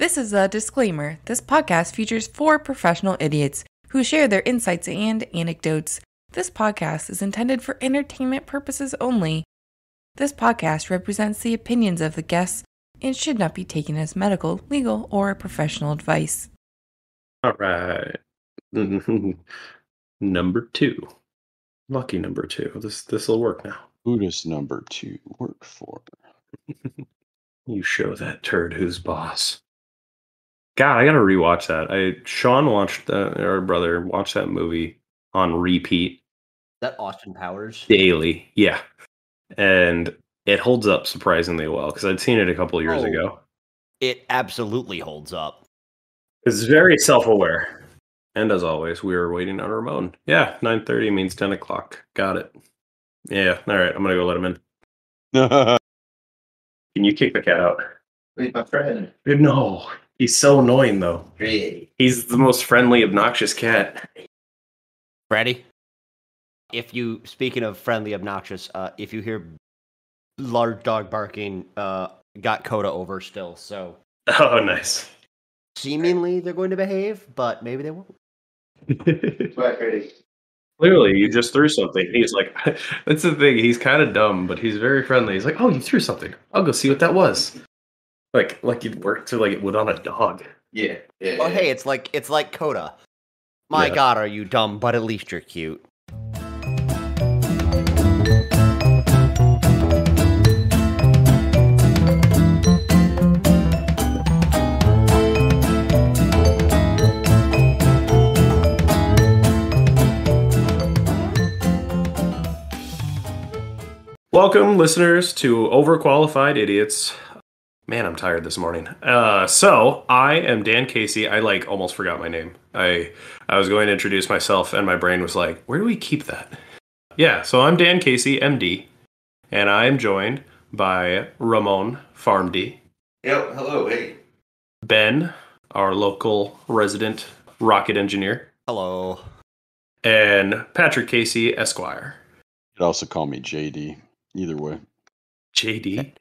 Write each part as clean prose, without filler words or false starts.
This is a disclaimer. This podcast features 4 professional idiots who share their insights and anecdotes. This podcast is intended for entertainment purposes only. This podcast represents the opinions of the guests and should not be taken as medical, legal, or professional advice. All right. Number 2. Lucky number 2. This will work now. Who does number 2 work for? You show that turd who's boss. God, I gotta rewatch that. Sean watched our brother watched that movie on repeat. That Austin Powers daily, yeah, and it holds up surprisingly well because I'd seen it a couple of years ago. It absolutely holds up. It's very self-aware, and as always, we were waiting on Ramon. Yeah, 9:30 means 10 o'clock. Got it. Yeah, all right. I'm gonna go let him in. Can you kick the cat out? Wait, my friend. No, he's so annoying though. Really? He's the most friendly, obnoxious cat. Ready? Speaking of friendly, obnoxious, if you hear large dog barking, got Coda over still, so. Oh, nice. Seemingly they're going to behave, but maybe they won't. What, Freddy? Clearly, you just threw something. He's like, that's the thing. He's kind of dumb, but he's very friendly. He's like, oh, you threw something. I'll go see what that was. Like you'd work to like it would on a dog. Yeah. Oh, hey, it's like Coda. My God, are you dumb? But at least you're cute. Welcome, listeners, to Overqualified Idiots. Man, I'm tired this morning. So I am Dan Casey. I almost forgot my name. I was going to introduce myself, and my brain was like, "Where do we keep that?" Yeah, so I'm Dan Casey, MD, and I am joined by Ramon, PharmD. Yep. Hello. Hey. Ben, our local resident rocket engineer. Hello. And Patrick Casey, Esquire. You could also call me JD. Either way. JD?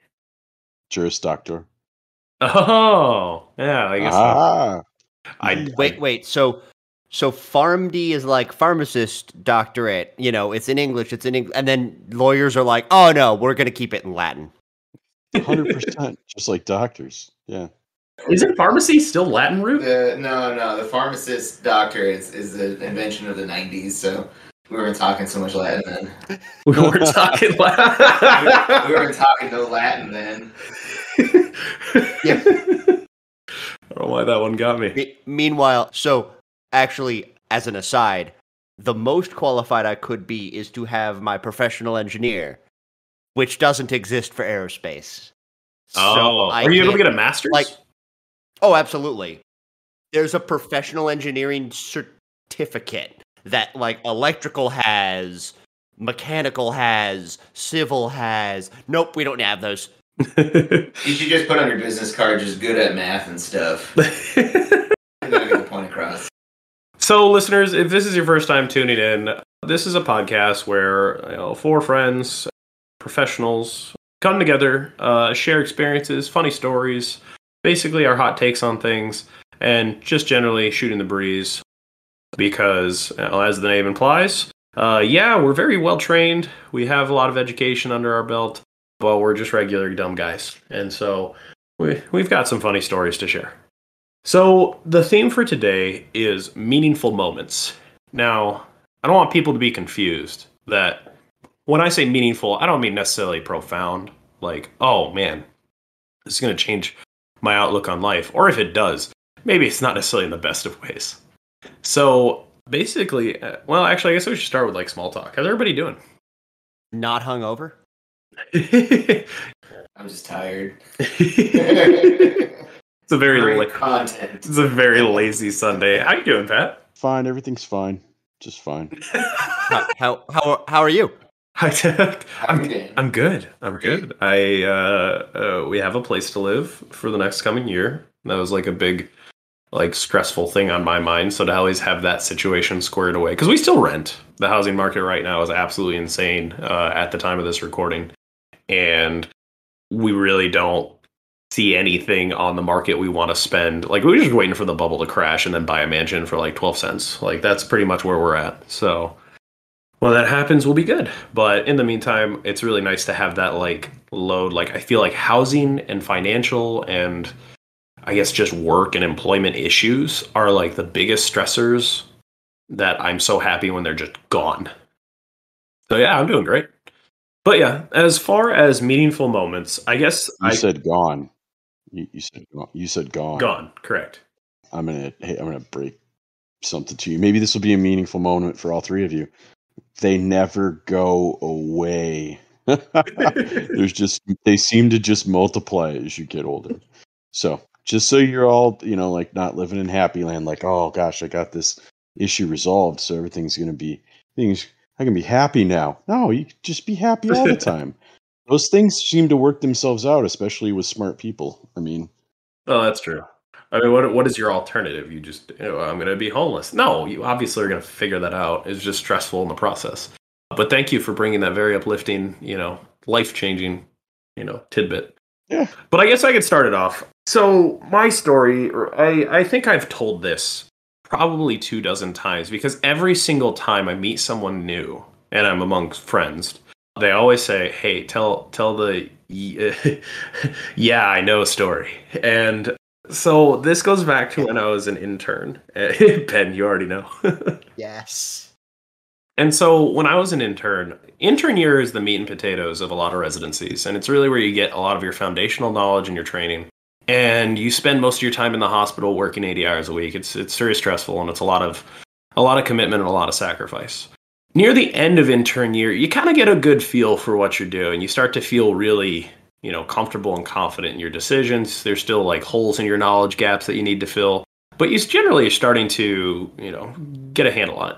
Juris Doctor. Oh, yeah, I guess. Wait. So PharmD is like pharmacist doctorate. You know, it's in English. And then lawyers are like, oh no, we're going to keep it in Latin. 100%. Just like doctors. Yeah. Isn't pharmacy still Latin root? No. The pharmacist doctorate is the invention of the 90s, so we weren't talking so much Latin then. We weren't talking Latin. we weren't talking no Latin then. Yeah. I don't know why that one got me. Meanwhile, so actually, as an aside, the most qualified I could be is to have my professional engineer, which doesn't exist for aerospace. Oh, are you able to get a master's? Oh, absolutely. There's a professional engineering certificate that electrical has, mechanical has, civil has. Nope, we don't have those. You should just put on your business card, just good at math and stuff. I gotta get the point across. So, listeners, if this is your first time tuning in, this is a podcast where 4 friends, professionals, come together, share experiences, funny stories, basically our hot takes on things, and just generally shooting the breeze. Because, as the name implies, we're very well trained. We have a lot of education under our belt, but we're just regular dumb guys. And so we've got some funny stories to share. So the theme for today is meaningful moments. Now, I don't want people to be confused that when I say meaningful, I don't mean necessarily profound. Like, oh man, this is going to change my outlook on life. Or if it does, maybe it's not necessarily in the best of ways. So basically, actually, I guess we should start with small talk. How's everybody doing? Not hungover? I'm just tired. It's a very content. It's a very lazy Sunday. How you doing, Pat? Fine. Everything's fine. Just fine. How are you? I'm good. I'm good. We have a place to live for the next coming year. That was a big stressful thing on my mind. So to always have that situation squared away, because we still rent. The housing market right now is absolutely insane at the time of this recording. And we really don't see anything on the market we want to spend. Like, we're just waiting for the bubble to crash and then buy a mansion for like 12 cents. Like, that's pretty much where we're at. So when that happens, we'll be good. But in the meantime, it's really nice to have that like load. Like, I feel like housing and financial and I guess just work and employment issues are like the biggest stressors that I'm so happy when they're just gone. So yeah, I'm doing great. But yeah, as far as meaningful moments, I guess You said gone. You said gone. You said gone. Gone, correct. I'm gonna break something to you. Maybe this will be a meaningful moment for all three of you. They never go away. They seem to just multiply as you get older. So just so you're all, like not living in happy land, like, oh gosh, I got this issue resolved, so everything's gonna be I can be happy now. No, you can just be happy all the time. Those things seem to work themselves out, especially with smart people. I mean, Oh, that's true. I mean, what is your alternative? You just, I'm going to be homeless. No, you obviously are going to figure that out. It's just stressful in the process. But thank you for bringing that very uplifting, life-changing, tidbit. Yeah. But I guess I could start it off. So my story, I think I've told this probably 24 times because every single time I meet someone new and I'm amongst friends, they always say, "Hey, tell the yeah, I know story." And so this goes back to when I was an intern. Ben, you already know. Yes. And so when I was an intern year is the meat and potatoes of a lot of residencies, and it's really where you get a lot of your foundational knowledge and your training. And you spend most of your time in the hospital working 80 hours a week. It's very stressful, and it's a lot of commitment and a lot of sacrifice. Near the end of intern year, you kind of get a good feel for what you're doing. You start to feel really, comfortable and confident in your decisions. There's still like holes in your knowledge gaps that you need to fill, but you generally are starting to, get a handle on it.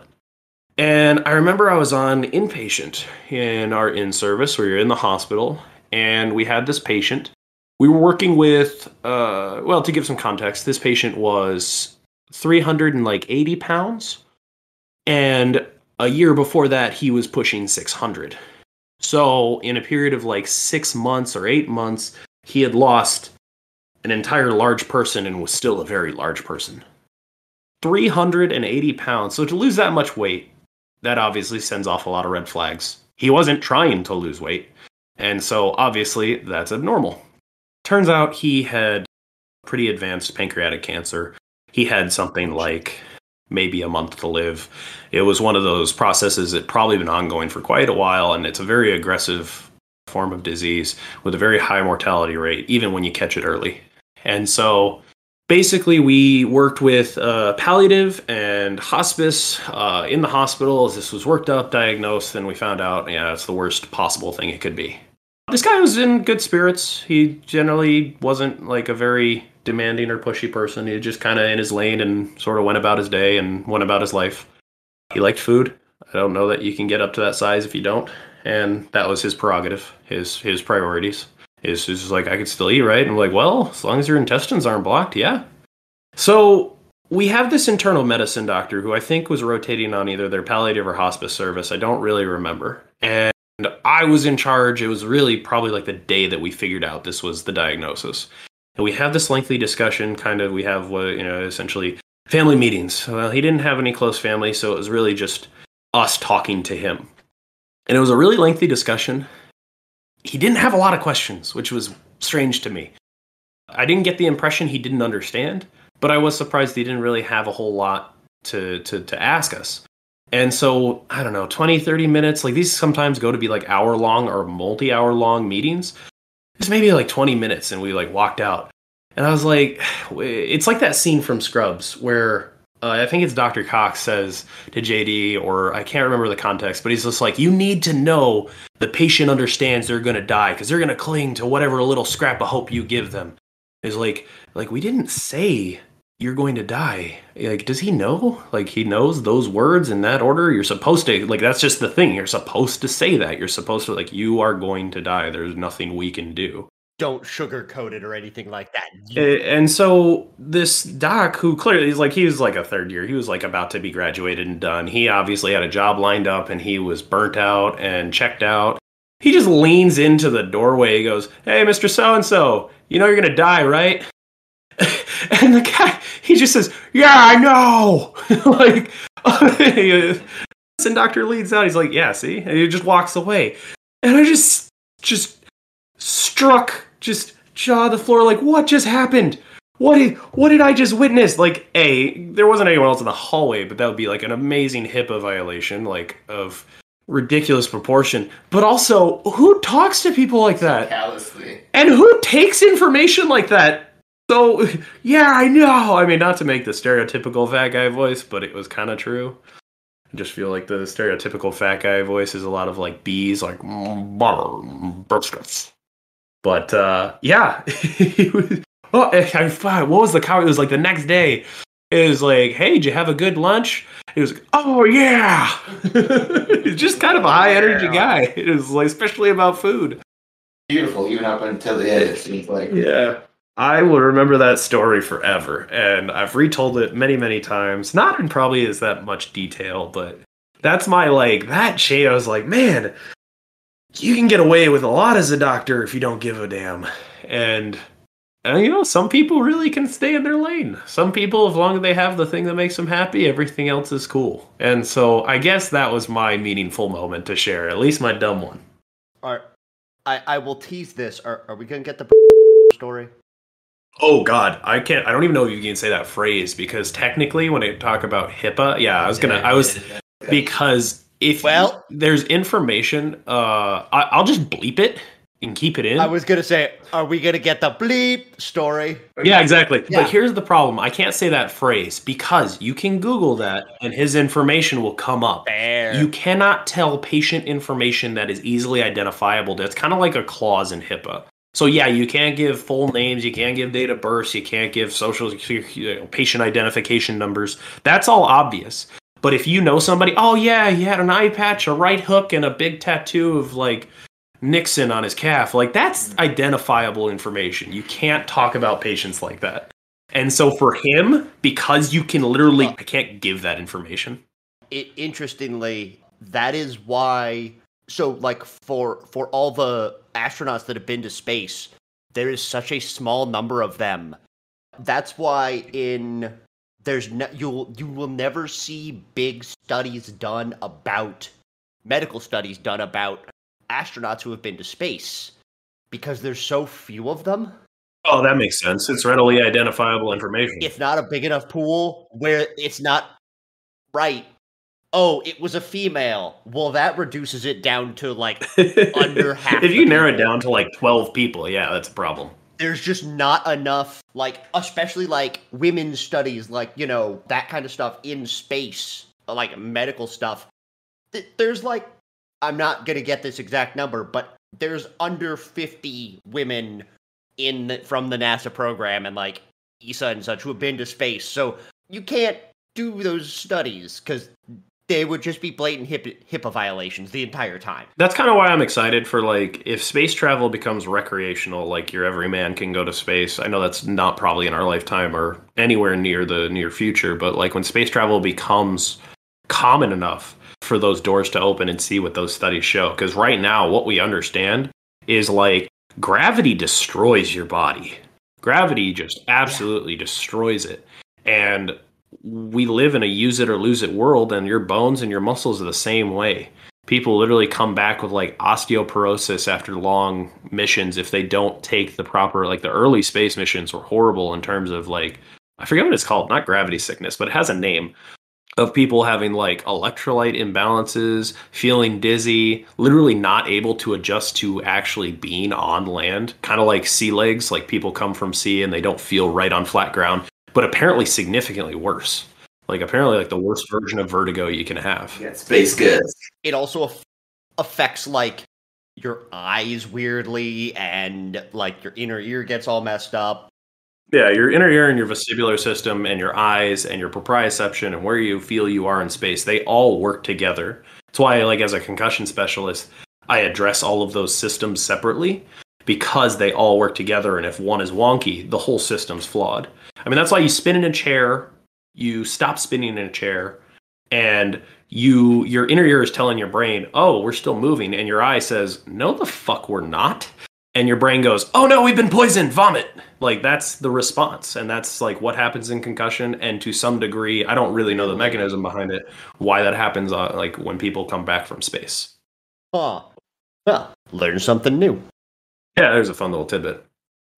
And I remember I was on inpatient in our in-service where you're in the hospital, and we had this patient. We were working with, to give some context, this patient was 380 pounds, and a year before that, he was pushing 600. So in a period of like 6 months or 8 months, he had lost an entire large person and was still a very large person. 380 pounds. So to lose that much weight, that obviously sends off a lot of red flags. He wasn't trying to lose weight. And so obviously that's abnormal. Turns out he had pretty advanced pancreatic cancer. He had something like maybe a month to live. It was one of those processes that probably been ongoing for quite a while, and it's a very aggressive form of disease with a very high mortality rate, even when you catch it early. And so basically we worked with palliative and hospice in the hospital as this was worked up, diagnosed, and we found out, it's the worst possible thing it could be. This guy was in good spirits. He generally wasn't like a very demanding or pushy person. He was just kind of in his lane and sort of went about his day and went about his life. He liked food. I don't know that you can get up to that size if you don't. And that was his prerogative, his priorities. His just like, I could still eat, right? And I'm like, well, as long as your intestines aren't blocked, yeah. So we have this internal medicine doctor who I think was rotating on either their palliative or hospice service. I don't really remember. And I was in charge. It was really probably like the day that we figured out this was the diagnosis. And we have this lengthy discussion, we have essentially family meetings. Well, he didn't have any close family, so it was really just us talking to him. And it was a really lengthy discussion. He didn't have a lot of questions, which was strange to me. I didn't get the impression he didn't understand, but I was surprised he didn't really have a whole lot to ask us. And so, I don't know, 20, 30 minutes, like these sometimes go to be like hour-long or multi-hour-long meetings. It's maybe like 20 minutes and we like walked out. And I was like, it's like that scene from Scrubs where I think it's Dr. Cox says to JD, or I can't remember the context, but he's just like, you need to know the patient understands they're going to die because they're going to cling to whatever little scrap of hope you give them. It's like we didn't say you're going to die. Like, does he know? Like, he knows those words in that order? You're supposed to, like, that's just the thing. You're supposed to say that. You're supposed to, like, you are going to die. There's nothing we can do. Don't sugarcoat it or anything like that. And so this doc, who clearly he was like a third year, he was like about to be graduated and done. He obviously had a job lined up and he was burnt out and checked out. He just leans into the doorway. He goes, "Hey, Mr. So-and-so, you know you're going to die, right?" And the guy, he just says, "Yeah, I know." Like, and Dr. leads out. He's like, "Yeah, see?" And he just walks away. And I just struck, just jaw the floor, like, what just happened? What did I just witness? Like, there wasn't anyone else in the hallway, but that would be like an amazing HIPAA violation, like, of ridiculous proportion. But also, who talks to people like that? Callously. And who takes information like that? So, yeah, I know. I mean, not to make the stereotypical fat guy voice, but it was kind of true. I just feel like the stereotypical fat guy voice is a lot of like bees, like biscuits. But yeah, he was, what was the comment? It was like the next day. It was like, "Hey, did you have a good lunch?" He was like, "Oh yeah." He's just kind of a high energy guy. It was like, especially about food. Beautiful, even up until the end, it seems like. Yeah. I will remember that story forever, and I've retold it many, many times. Not in probably as that much detail, but that's my, like, that shade. I was like, man, you can get away with a lot as a doctor if you don't give a damn. And you know, some people really can stay in their lane. Some people, as long as they have the thing that makes them happy, everything else is cool. And so I guess that was my meaningful moment to share, at least my dumb one. All right. I will tease this. Are we going to get the story? Oh God, I don't even know if you can say that phrase, because technically when I talk about HIPAA, because if there's information, I'll just bleep it and keep it in. I was going to say, are we going to get the bleep story? Yeah, exactly. Yeah. But here's the problem. I can't say that phrase because you can Google that and his information will come up. Fair. You cannot tell patient information that is easily identifiable. That's kind of like a clause in HIPAA. So yeah, you can't give full names, you can't give date of birth, you can't give social patient identification numbers. That's all obvious. But if you know somebody, oh yeah, he had an eye patch, a right hook, and a big tattoo of like Nixon on his calf, like that's identifiable information. You can't talk about patients like that. And so for him, because you can literally, I can't give that information. Interestingly, that is why. So, like, for all the astronauts that have been to space, there is such a small number of them. That's why you will never see big studies done about medical studies done about astronauts who have been to space because there's so few of them. Oh, that makes sense. It's readily identifiable information. It's not a big enough pool where it's not right. Oh, it was a female. Well, that reduces it down to, like, under half. If you narrow it down to, like, 12 people, yeah, that's a problem. There's just not enough, like, especially, like, women's studies, like, you know, that kind of stuff in space, like, medical stuff. There's, like, I'm not going to get this exact number, but there's under 50 women from the NASA program and, like, ESA and such who have been to space. So you can't do those studies because they would just be blatant HIPAA violations the entire time. That's kind of why I'm excited for, like, if space travel becomes recreational, like your everyman can go to space. I know that's not probably in our lifetime or anywhere near the near future, but like when space travel becomes common enough for those doors to open and see what those studies show. Because right now, what we understand is like gravity destroys your body. Gravity just absolutely destroys it. And we live in a use it or lose it world, and your bones and your muscles are the same way. People literally come back with like osteoporosis after long missions if they don't take the proper, like the early space missions were horrible in terms of like, I forget what it's called, not gravity sickness, but it has a name, of people having like electrolyte imbalances, feeling dizzy, literally not able to adjust to actually being on land, kind of like sea legs, like people come from sea and they don't feel right on flat ground. But apparently significantly worse. Like apparently like the worst version of vertigo you can have. Yeah, space goods. It also affects like your eyes weirdly, and like your inner ear gets all messed up. Yeah, your inner ear and your vestibular system and your eyes and your proprioception and where you feel you are in space, they all work together. That's why, like, as a concussion specialist, I address all of those systems separately because they all work together. And if one is wonky, the whole system's flawed. I mean, that's why you spin in a chair, you stop spinning in a chair, and your inner ear is telling your brain, oh, we're still moving, and your eye says, no, the fuck we're not. And your brain goes, oh no, we've been poisoned, vomit. Like, that's the response. And that's like what happens in concussion. And to some degree, I don't really know the mechanism behind it, why that happens like when people come back from space. Huh. Well, learn something new. Yeah, there's a fun little tidbit.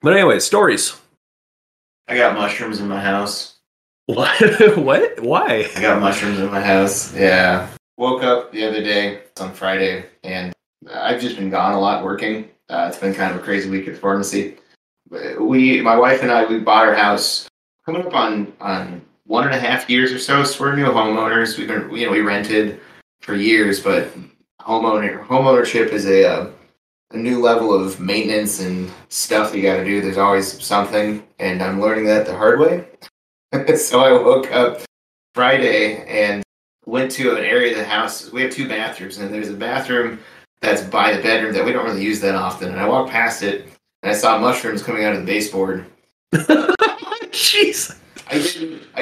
But anyway, stories. I got mushrooms in my house. What? What? Why? I got mushrooms in my house. Yeah. Woke up the other day on Friday, and I've just been gone a lot working. It's been kind of a crazy week at pharmacy. My wife and I, we bought our house coming up on 1.5 years or so. So we're new homeowners. We rented for years, but homeownership is a new level of maintenance and stuff you got to do. There's always something, and I'm learning that the hard way. So I woke up Friday and went to an area of the house. We have 2 bathrooms, and there's a bathroom that's by the bedroom that we don't really use that often. And I walked past it, and I saw mushrooms coming out of the baseboard. Jeez. I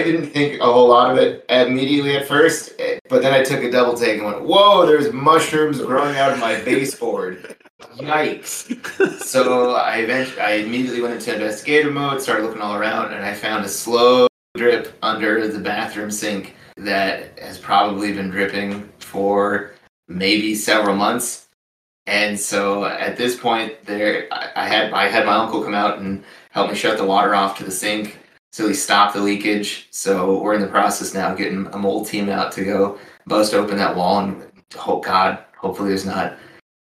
didn't think a whole lot of it immediately at first, but then I took a double take and went, whoa, there's mushrooms growing out of my baseboard. Yikes. So I immediately went into investigative mode, started looking all around, and I found a slow drip under the bathroom sink that has probably been dripping for maybe several months. And so at this point, I had my uncle come out and help me shut the water off to the sink, so he stopped the leakage. So we're in the process now of getting a mold team out to go bust open that wall, and oh God, hopefully there's not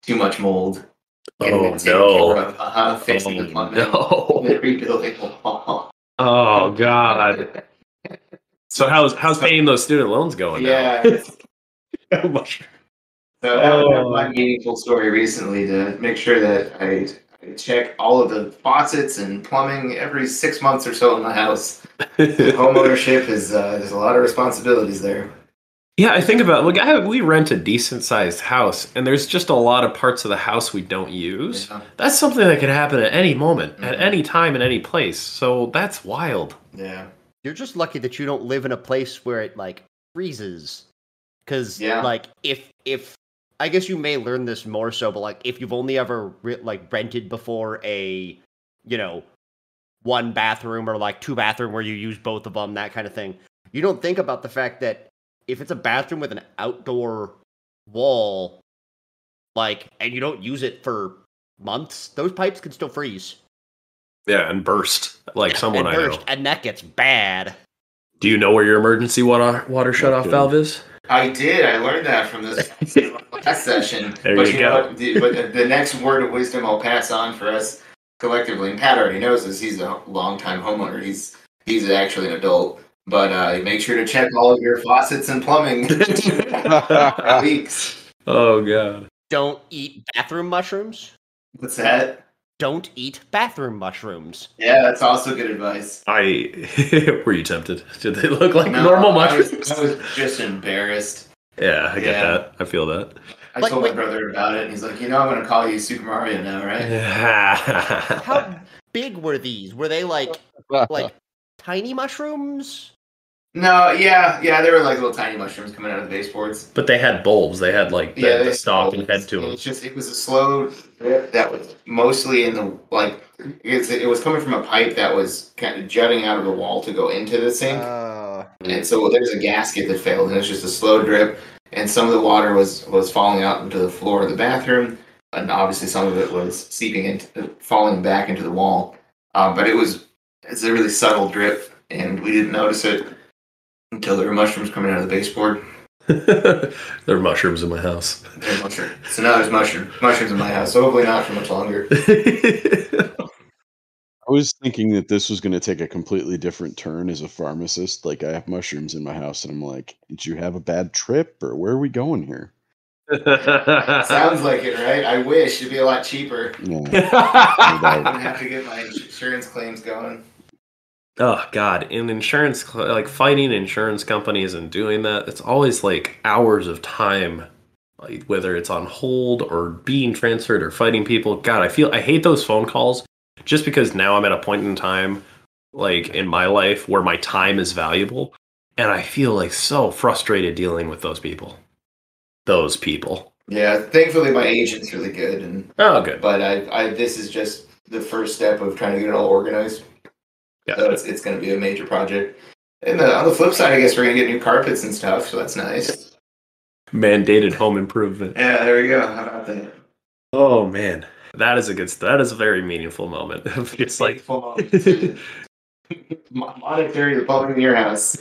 too much mold. Oh no! Fixing the plumbing, no! Rebuilding the wall. Oh God! So how's paying those student loans going? Yeah. Now? So that was my meaningful story recently, to make sure that I check all of the faucets and plumbing every 6 months or so in my house. Home ownership is there's a lot of responsibilities there. Yeah, I think about we rent a decent sized house, and there's just a lot of parts of the house we don't use. Yeah. That's something that could happen at any moment, at any time, in any place. So that's wild. Yeah, you're just lucky that you don't live in a place where it like freezes. Because like if I guess you may learn this more so, but like if you've only ever rented before a, 1 bathroom or like 2 bathroom where you use both of them, that kind of thing, you don't think about the fact that if it's a bathroom with an outdoor wall, and you don't use it for months, those pipes can still freeze. Yeah, and burst like someone I know. And that gets bad. Do you know where your emergency water shut-off valve is? I did. I learned that from this last session. There you go. But the next word of wisdom I'll pass on for us collectively, and Pat already knows this. He's a longtime homeowner. He's actually an adult. But make sure to check all of your faucets and plumbing for leaks. Oh God! Don't eat bathroom mushrooms. What's that? Don't eat bathroom mushrooms. Yeah, that's also good advice. Were you tempted? Did they look like normal mushrooms? I was just embarrassed. Yeah, I get that. I feel that. I told my brother about it, and he's like, I'm going to call you Super Mario now, right? How big were these? Were they like tiny mushrooms? No, yeah, they were like little tiny mushrooms coming out of the baseboards. But they had bulbs. They had the stalk and head to them. It was a slow drip that was mostly in the it was coming from a pipe that was kind of jutting out of the wall to go into the sink. And so there's a gasket that failed, and it's just a slow drip. And some of the water was falling out into the floor of the bathroom, and obviously some of it was falling back into the wall. But it's a really subtle drip, and we didn't notice it until there were mushrooms coming out of the baseboard. There are mushrooms in my house. So now there's mushrooms in my house. So hopefully not for much longer. I was thinking that this was going to take a completely different turn as a pharmacist. Like, I have mushrooms in my house, and I'm like, did you have a bad trip, or where are we going here? Sounds like it, right? I wish it'd be a lot cheaper. Yeah. I wouldn't have to get my insurance claims going. Oh God! In insurance, fighting insurance companies and doing that, it's always hours of time, whether it's on hold or being transferred or fighting people. God, I hate those phone calls, just because now I'm at a point in time, in my life where my time is valuable, And I feel like so frustrated dealing with those people. Those people. Yeah, thankfully my agent's really good, and Oh, good. but I this is just the first step of trying to get it all organized. Yeah. So it's going to be a major project. And on the flip side, I guess we're going to get new carpets and stuff, so that's nice. Mandated home improvement. Yeah, there we go. How about that? Oh man, that is a very meaningful moment. It's like monetary the plumbing in your house.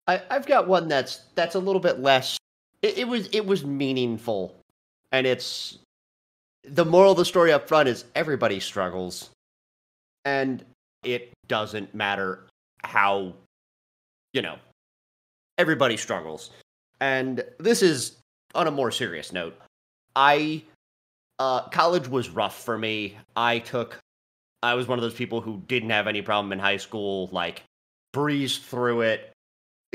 I've got one that's a little bit less. It was meaningful, and it's the moral of the story up front is everybody struggles, and it doesn't matter how, everybody struggles, and this is on a more serious note. College was rough for me. I was one of those people who didn't have any problem in high school, like breezed through it,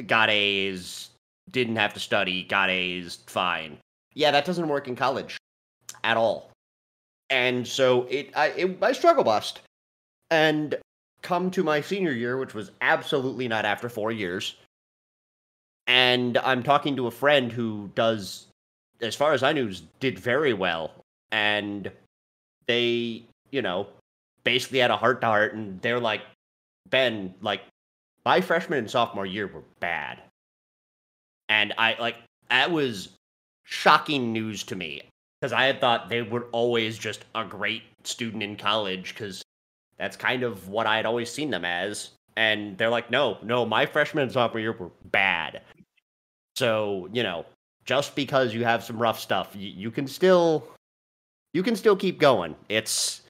got A's, didn't have to study, got A's, fine. Yeah, that doesn't work in college at all. And so I struggle bust. And come to my senior year, which was absolutely not after 4 years, and I'm talking to a friend who does, as far as I knew, did very well. And they, basically had a heart-to-heart, and they're like, Ben, like, my freshman and sophomore year were bad. And that was shocking news to me, because I had thought they were always just a great student in college, because that's kind of what I had always seen them as. And they're like, no, my freshman and sophomore year were bad. So, just because you have some rough stuff, you can still keep going. It's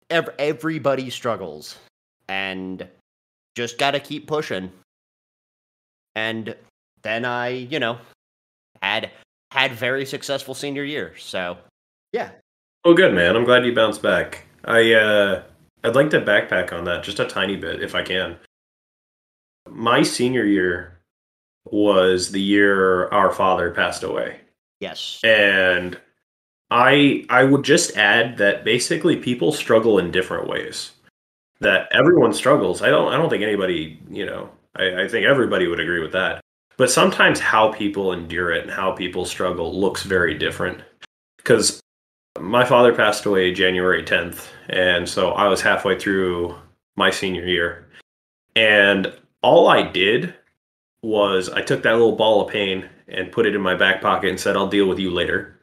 everybody struggles, and just got to keep pushing. And then I, had very successful senior year. So, yeah. Oh, good, man. I'm glad you bounced back. I'd like to backpack on that just a tiny bit, if I can. My senior year was the year our father passed away. Yes. And I would just add that basically people struggle in different ways. That everyone struggles. I don't think anybody, I think everybody would agree with that. But sometimes how people endure it and how people struggle looks very different. Because my father passed away January 10th, and so I was halfway through my senior year. And all I did was I took that little ball of pain and put it in my back pocket and said, I'll deal with you later.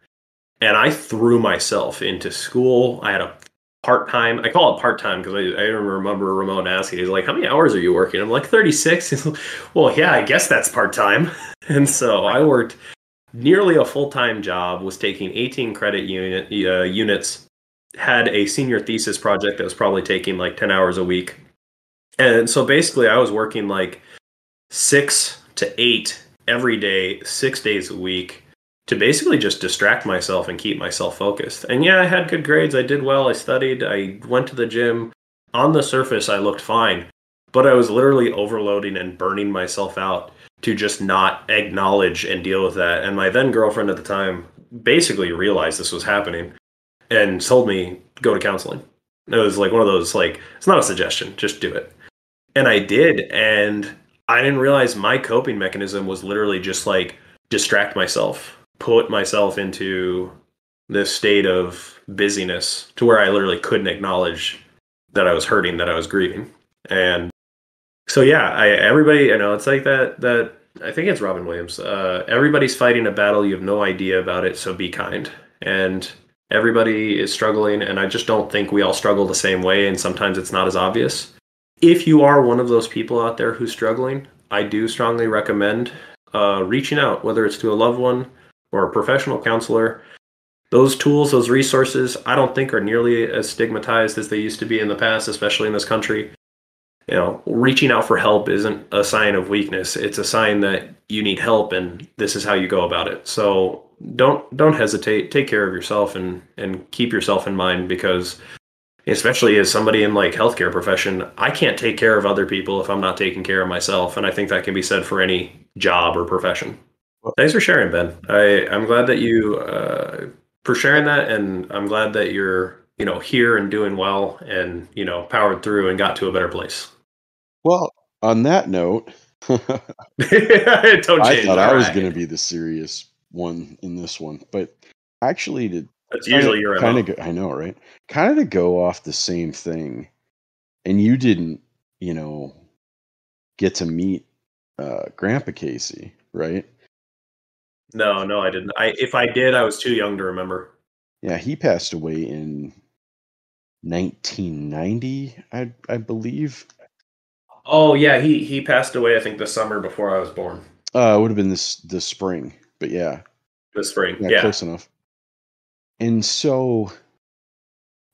And I threw myself into school. I had a part-time, I call it part-time because I remember Ramon asking, he's like, how many hours are you working? I'm like, 36. He's like, well, yeah, I guess that's part-time. And so I worked nearly a full-time job, was taking 18 credit units, had a senior thesis project that was probably taking like 10 hours a week. And so basically I was working like 6 to 8 every day, 6 days a week, to basically just distract myself and keep myself focused. And yeah, I had good grades. I did well. I studied. I went to the gym. On the surface, I looked fine. But I was literally overloading and burning myself out to just not acknowledge and deal with that. And my then girlfriend at the time basically realized this was happening and told me, go to counseling. It was like one of those, like, it's not a suggestion, just do it. And I did. And I didn't realize my coping mechanism was literally just like distract myself. Put myself into this state of busyness to where I literally couldn't acknowledge that I was hurting, that I was grieving. And so, yeah, everybody, it's like that I think it's Robin Williams. Everybody's fighting a battle. You have no idea about it. So be kind. And everybody is struggling. And I just don't think we all struggle the same way. And sometimes it's not as obvious. If you are one of those people out there who's struggling, I do strongly recommend reaching out, whether it's to a loved one or a professional counselor. Those tools, those resources, I don't think are nearly as stigmatized as they used to be in the past, especially in this country. Reaching out for help isn't a sign of weakness. It's a sign that you need help, and this is how you go about it. So don't hesitate. Take care of yourself and keep yourself in mind, because especially as somebody in like healthcare profession, I can't take care of other people if I'm not taking care of myself. And I think that can be said for any job or profession. Thanks for sharing, Ben. I'm glad that you for sharing that, and I'm glad that you're here and doing well, and powered through and got to a better place. Well, On that note, Don't change. I thought All I was right. going to be the serious one in this one, but actually, That's usually your kind MO. of, I know, right? Kind of to go off the same thing, and you didn't, get to meet Grandpa Casey, right? No, I didn't. If I did, I was too young to remember. Yeah, he passed away in 1990, I believe. Oh yeah, he passed away. I think the summer before I was born. It would have been this spring, but yeah, This spring. yeah, Yeah. close enough. And so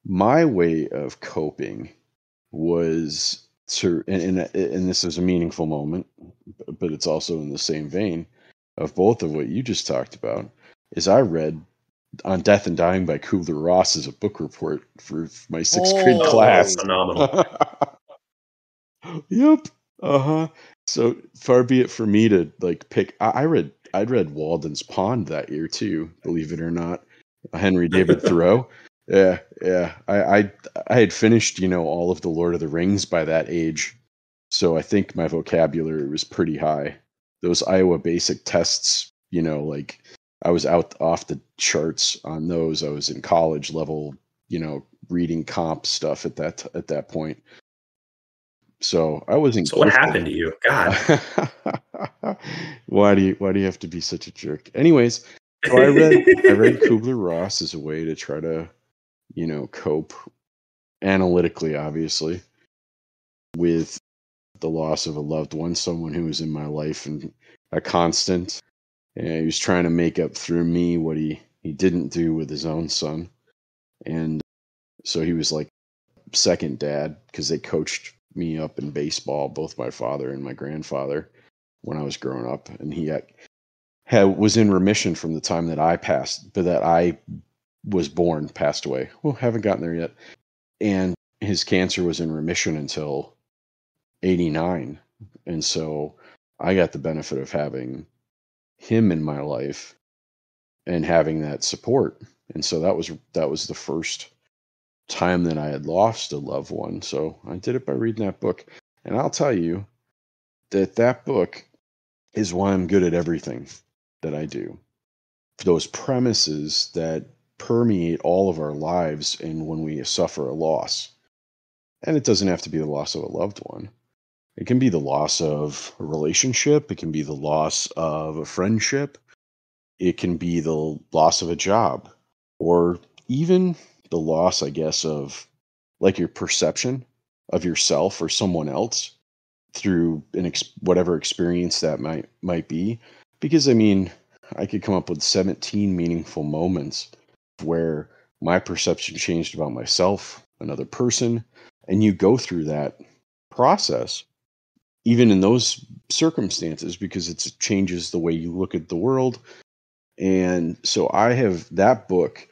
my way of coping was to, and this is a meaningful moment, but it's also in the same vein of both of what you just talked about, is I read On Death and Dying by Kubler-Ross as a book report for my sixth grade class. Phenomenal. Yep. Uh-huh. So far be it for me to like pick. I'd read Walden's Pond that year too, believe it or not. Henry David Thoreau. Yeah, yeah. I had finished, all of the Lord of the Rings by that age. So I think my vocabulary was pretty high. Those Iowa basic tests, like I was out off the charts on those. I was in college level, reading comp stuff at that point. So I wasn't. So what happened to you? God. Why do you have to be such a jerk? Anyways, so I read Kubler-Ross as a way to try to, cope analytically, obviously, with the loss of a loved one, someone who was in my life and a constant. And he was trying to make up through me what he didn't do with his own son. And so he was like second dad because they coached me up in baseball, both my father and my grandfather, when I was growing up. And he was in remission from the time that I was born, passed away. Well, haven't gotten there yet. And his cancer was in remission until 89. And so I got the benefit of having him in my life and having that support. And so that was the first time that I had lost a loved one. So I did it by reading that book. And I'll tell you that book is why I'm good at everything that I do. Those premises that permeate all of our lives and when we suffer a loss. And it doesn't have to be the loss of a loved one. It can be the loss of a relationship. It can be the loss of a friendship. It can be the loss of a job, or even the loss, I guess, of like your perception of yourself or someone else through whatever experience that might be. Because I mean, I could come up with 17 meaningful moments where my perception changed about myself, another person, and you go through that process even in those circumstances because it changes the way you look at the world. And so I have that book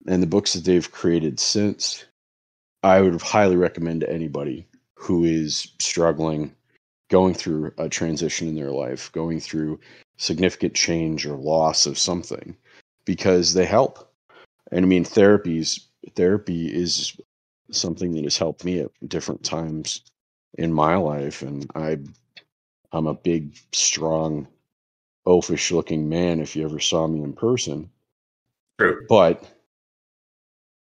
and the books that they've created since. I would highly recommend to anybody who is struggling, going through a transition in their life, going through significant change or loss of something, because they help. And I mean, therapy is something that has helped me at different times in my life. And I'm a big, strong, oafish looking man if you ever saw me in person. True. But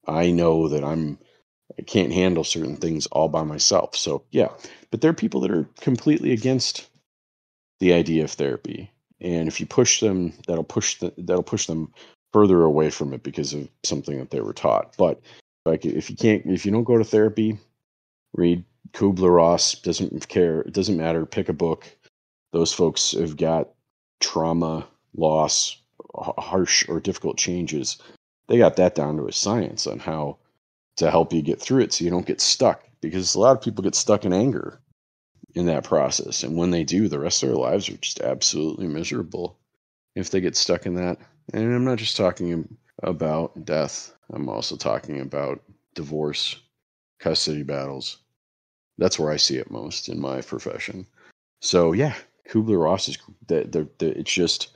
I know that I can't handle certain things all by myself. So yeah, but there are people that are completely against the idea of therapy, and if you push them, that'll push them further away from it because of something that they were taught. But like if you don't go to therapy, read Kubler-Ross. Doesn't care. It doesn't matter. Pick a book. Those folks have got trauma, loss, harsh or difficult changes. They got that down to a science on how to help you get through it so you don't get stuck, because a lot of people get stuck in anger in that process, and when they do, the rest of their lives are just absolutely miserable if they get stuck in that. And I'm not just talking about death, I'm also talking about divorce, custody battles. That's where I see it most in my profession. So yeah, Kubler-Ross is it's just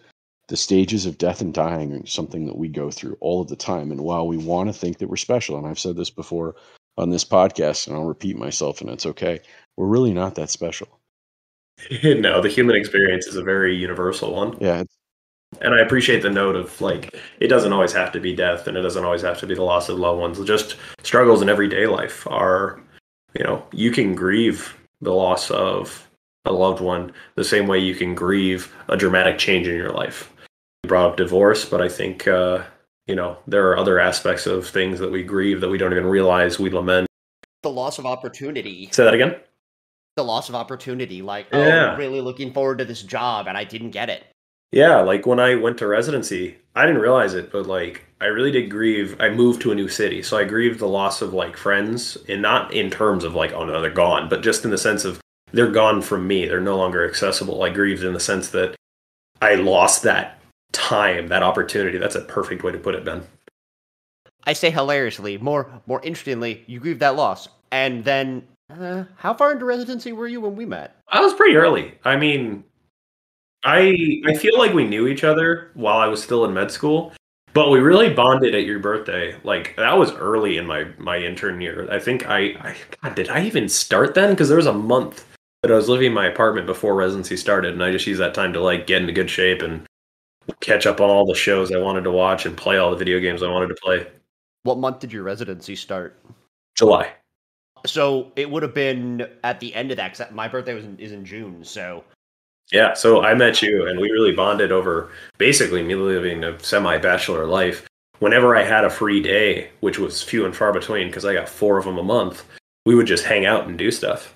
the stages of death and dying are something that we go through all of the time. And while we want to think that we're special, and I've said this before on this podcast, and I'll repeat myself, and it's okay, we're really not that special. No, the human experience is a very universal one. Yeah, And I appreciate the note of like, it doesn't always have to be death and it doesn't always have to be the loss of loved ones. Just struggles in everyday life are, you can grieve the loss of a loved one the same way you can grieve a dramatic change in your life. You brought up divorce, but I think, there are other aspects of things that we grieve that we don't even realize we lament. The loss of opportunity. Say that again? The loss of opportunity. Like, Yeah. really looking forward to this job and I didn't get it. Yeah, like when I went to residency, I didn't realize it, but like I really did grieve. I moved to a new city, so I grieved the loss of like friends, and not in terms of like, oh no, they're gone, but just in the sense of they're gone from me. They're no longer accessible. I grieved in the sense that I lost that time, that opportunity. That's a perfect way to put it, Ben. I say hilariously, more interestingly, you grieved that loss. And then, how far into residency were you when we met? I was pretty early. I mean, I feel like we knew each other while I was still in med school, but we really bonded at your birthday. Like that was early in my intern year. I think God, did I even start then? Because there was a month that I was living in my apartment before residency started, and I just used that time to like get into good shape and catch up on all the shows I wanted to watch and play all the video games I wanted to play. What month did your residency start? July. So it would have been at the end of that, because my birthday is in June, so... Yeah, so I met you, and we really bonded over basically me living a semi-bachelor life. Whenever I had a free day, which was few and far between because I got 4 of them a month, we would just hang out and do stuff.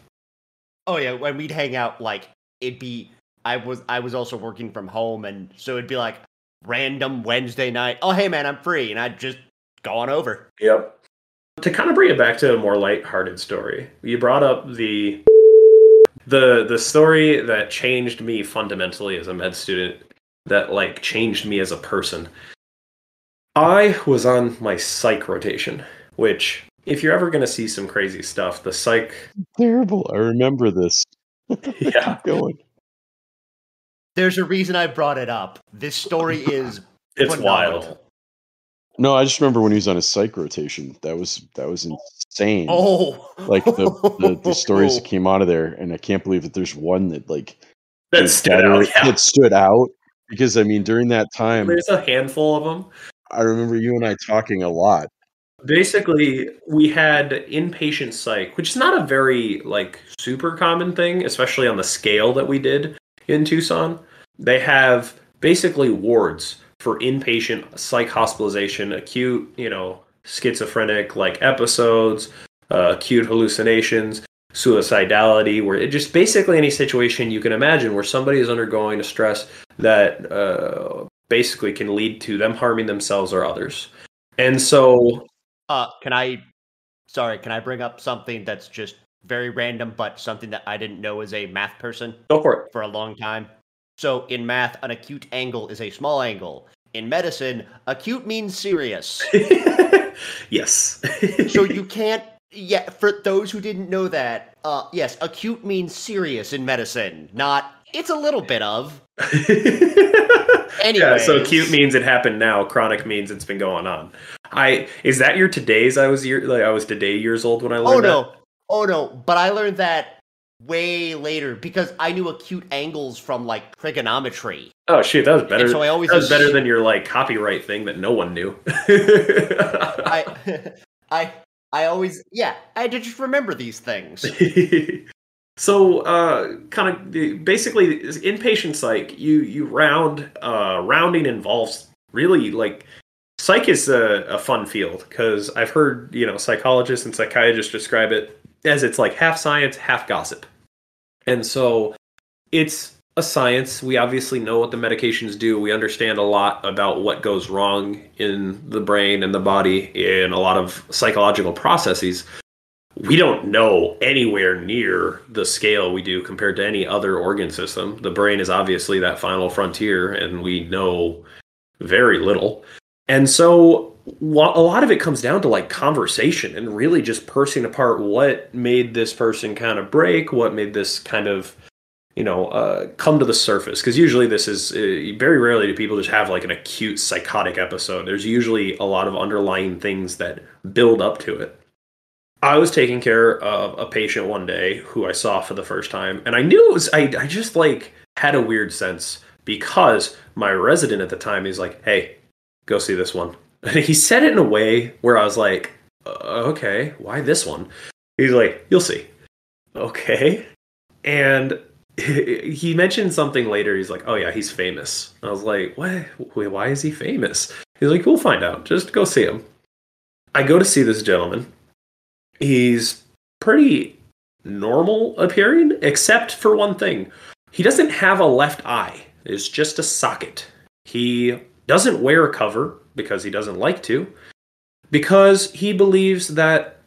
Oh yeah, when we'd hang out, like, it'd be... I was also working from home, and so it'd be like, random Wednesday night, oh hey man, I'm free, and I'd just go on over. Yep. To kind of bring it back to a more lighthearted story, you brought up the story that changed me fundamentally as a med student, that like changed me as a person. I was on my psych rotation, which if you're ever going to see some crazy stuff, the psych... Terrible. I remember this. Yeah. Keep going. There's a reason I brought it up. This story is It's phenomenal. wild. No, I just remember when he was on his psych rotation. That was insane. Oh, Like the stories that came out of there, and I can't believe that there's one that like That stood out. Yeah. that stood out, because I mean during that time There's a handful of them. I remember you and I talking a lot. Basically, we had inpatient psych, which is not a very like super common thing, especially on the scale that we did in Tucson. They have basically wards for inpatient psych hospitalization, acute, schizophrenic like episodes, acute hallucinations, suicidality, where it just basically any situation you can imagine where somebody is undergoing a stress that basically can lead to them harming themselves or others. And so... Can I bring up something that's just very random, but something that I didn't know as a math person? Go for it. For a long time. So in math, an acute angle is a small angle. In medicine, acute means serious. Yes. So you can't... Yeah, for those who didn't know that, yes, acute means serious in medicine, not it's a little bit of. Anyways. Yeah, so acute means it happened now. Chronic means it's been going on. Is that your today's? I was today years old when I learned that. Oh no! But I learned that way later because I knew acute angles from like trigonometry. Oh shoot, that was better. And so that was better than your like copyright thing that no one knew. I always I had to just remember these things. So, kind of basically, inpatient psych, you rounding involves really like psych is a fun field because I've heard psychologists and psychiatrists describe it as it's like half science, half gossip, and so it's a science. We obviously know what the medications do. We understand a lot about what goes wrong in the brain and the body in a lot of psychological processes. We don't know anywhere near the scale we do compared to any other organ system. The brain is obviously that final frontier, and we know very little. And so a lot of it comes down to like conversation and really just parsing apart what made this person kind of break, what made this kind of, come to the surface. Because usually this is very rarely do people just have like an acute psychotic episode. There's usually a lot of underlying things that build up to it. I was taking care of a patient one day who I saw for the first time, and I knew it was, I just like had a weird sense because my resident at the time, he's like, hey, go see this one. And he said it in a way where I was like, okay, why this one? He's like, you'll see. Okay. And he mentioned something later. He's like, oh yeah, he's famous. I was like, what? Wait, why is he famous? He's like, we'll find out. Just go see him. I go to see this gentleman. He's pretty normal appearing, except for one thing. He doesn't have a left eye. It's just a socket. He doesn't wear a cover because he doesn't like to, because he believes that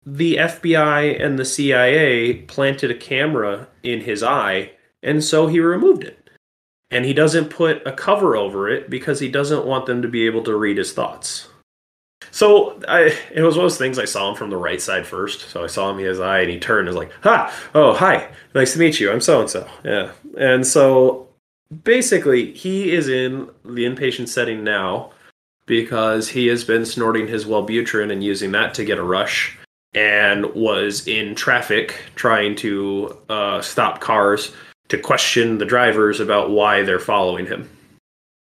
the FBI and the CIA planted a camera in his eye, and so he removed it. And he doesn't put a cover over it because he doesn't want them to be able to read his thoughts. So it was one of those things. I saw him from the right side first. So I saw him in his eye, and he turned and was like, hi, nice to meet you. I'm so-and-so. Yeah. And so basically, he is in the inpatient setting now because he has been snorting his Wellbutrin and using that to get a rush, and was in traffic trying to stop cars to question the drivers about why they're following him.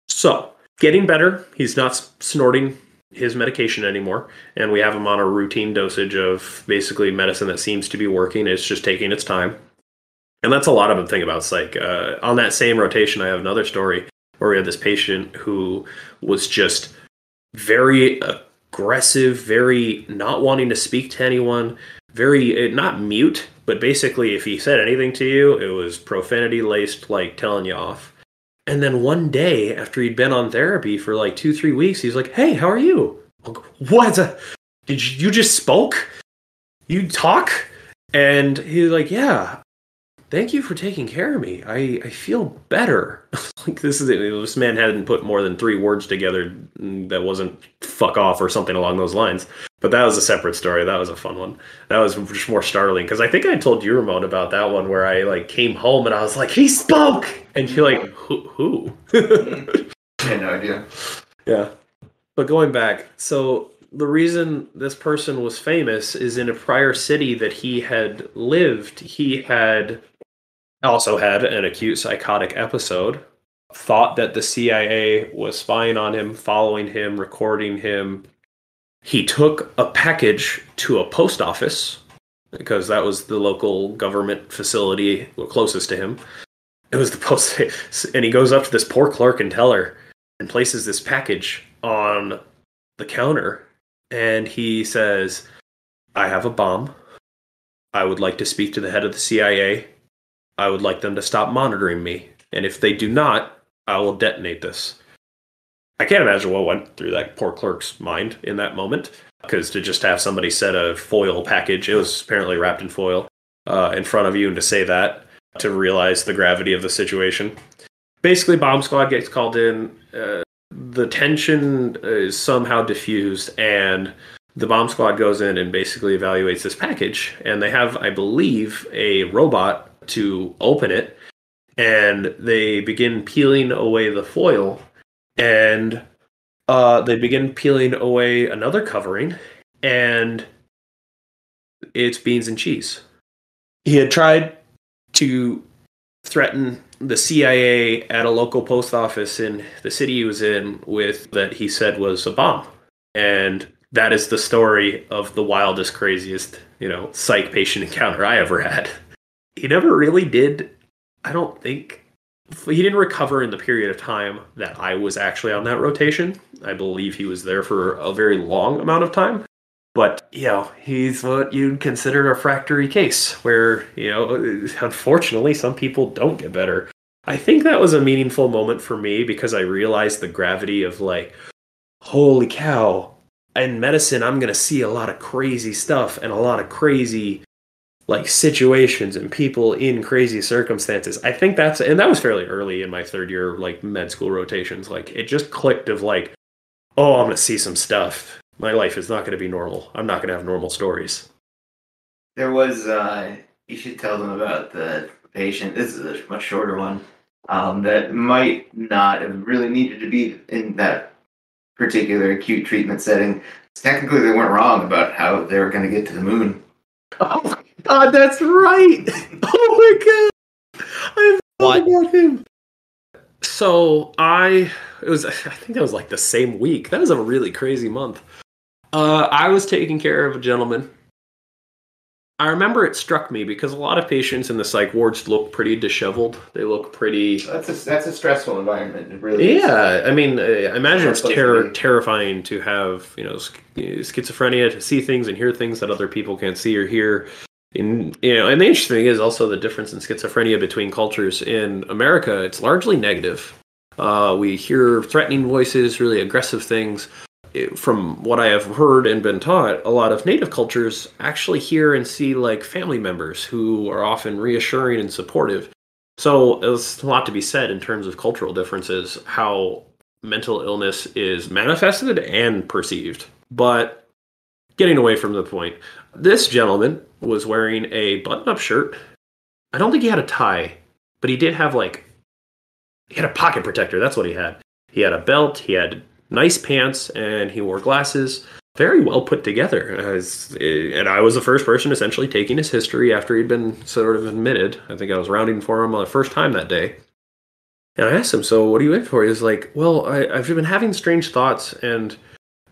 So, getting better. He's not snorting his medication anymore, and we have him on a routine dosage of basically medicine that seems to be working. It's just taking its time. And that's a lot of the thing about psych. On that same rotation, I have another story where we had this patient who was just very aggressive, very not wanting to speak to anyone, very, not mute, but basically if he said anything to you, it was profanity laced, like telling you off. And then one day after he'd been on therapy for like 2-3 weeks, he's like, hey, how are you? What? Did you just spoke? You talk? And he's like, yeah. Thank you for taking care of me. I feel better. Like this man hadn't put more than 3 words together that wasn't fuck off or something along those lines. But that was a separate story. That was a fun one. That was just more startling because I think I told you, Ramon, about that one where I like came home and I was like, he spoke, and you're like, who? I had no idea. Yeah. But going back, so the reason this person was famous is in a prior city that he had lived, he had also had an acute psychotic episode, thought that the CIA was spying on him, following him, recording him. He took a package to a post office because that was the local government facility closest to him. It was the post, and he goes up to this poor clerk and teller and places this package on the counter, and he says, I have a bomb. I would like to speak to the head of the CIA. I would like them to stop monitoring me, and if they do not, I will detonate this. I can't imagine what went through that poor clerk's mind in that moment, because to just have somebody set a foil package, it was apparently wrapped in foil, in front of you, and to say that, to realize the gravity of the situation. Basically, bomb squad gets called in, the tension is somehow diffused, and the bomb squad goes in and basically evaluates this package, and they have, I believe, a robot to open it, and they begin peeling away the foil, and they begin peeling away another covering, and it's beans and cheese. He had tried to threaten the CIA at a local post office in the city he was in with that he said was a bomb, and that is the story of the wildest, craziest, psych patient encounter I ever had. He never really did, I don't think, he didn't recover in the period of time that I was actually on that rotation. I believe he was there for a very long amount of time. But, he's what you'd consider a refractory case where, unfortunately, some people don't get better. I think that was a meaningful moment for me because I realized the gravity of, like, holy cow, in medicine, I'm going to see a lot of crazy stuff and a lot of crazy situations and people in crazy circumstances. I think that was fairly early in my third year, med school rotations. It just clicked of I'm going to see some stuff. My life is not going to be normal. I'm not going to have normal stories. There was, you should tell them about the patient. This is a much shorter one, that might not have really needed to be in that particular acute treatment setting. Technically, they weren't wrong about how they were going to get to the moon. Oh God, that's right. Oh my God, I forgot about him. So I think that was like the same week. That was a really crazy month. I was taking care of a gentleman. I remember it struck me because a lot of patients in the psych wards look pretty disheveled. They look pretty. That's a stressful environment. It really is. Yeah, I mean, I imagine it's terrifying to have schizophrenia, to see things and hear things that other people can't see or hear. And the interesting thing is also the difference in schizophrenia between cultures. In America, it's largely negative. We hear threatening voices, really aggressive things. From what I have heard and been taught, a lot of native cultures actually hear and see like family members who are often reassuring and supportive. So there's a lot to be said in terms of cultural differences, how mental illness is manifested and perceived. But getting away from the point, this gentleman was wearing a button-up shirt. I don't think he had a tie, but he did have he had a pocket protector. That's what he had. He had a belt, he had nice pants, and he wore glasses. Very well put together. And I was the first person essentially taking his history after he'd been sort of admitted. I think I was rounding for him the first time that day. And I asked him, so what are you in for? He was like, well, I've been having strange thoughts, and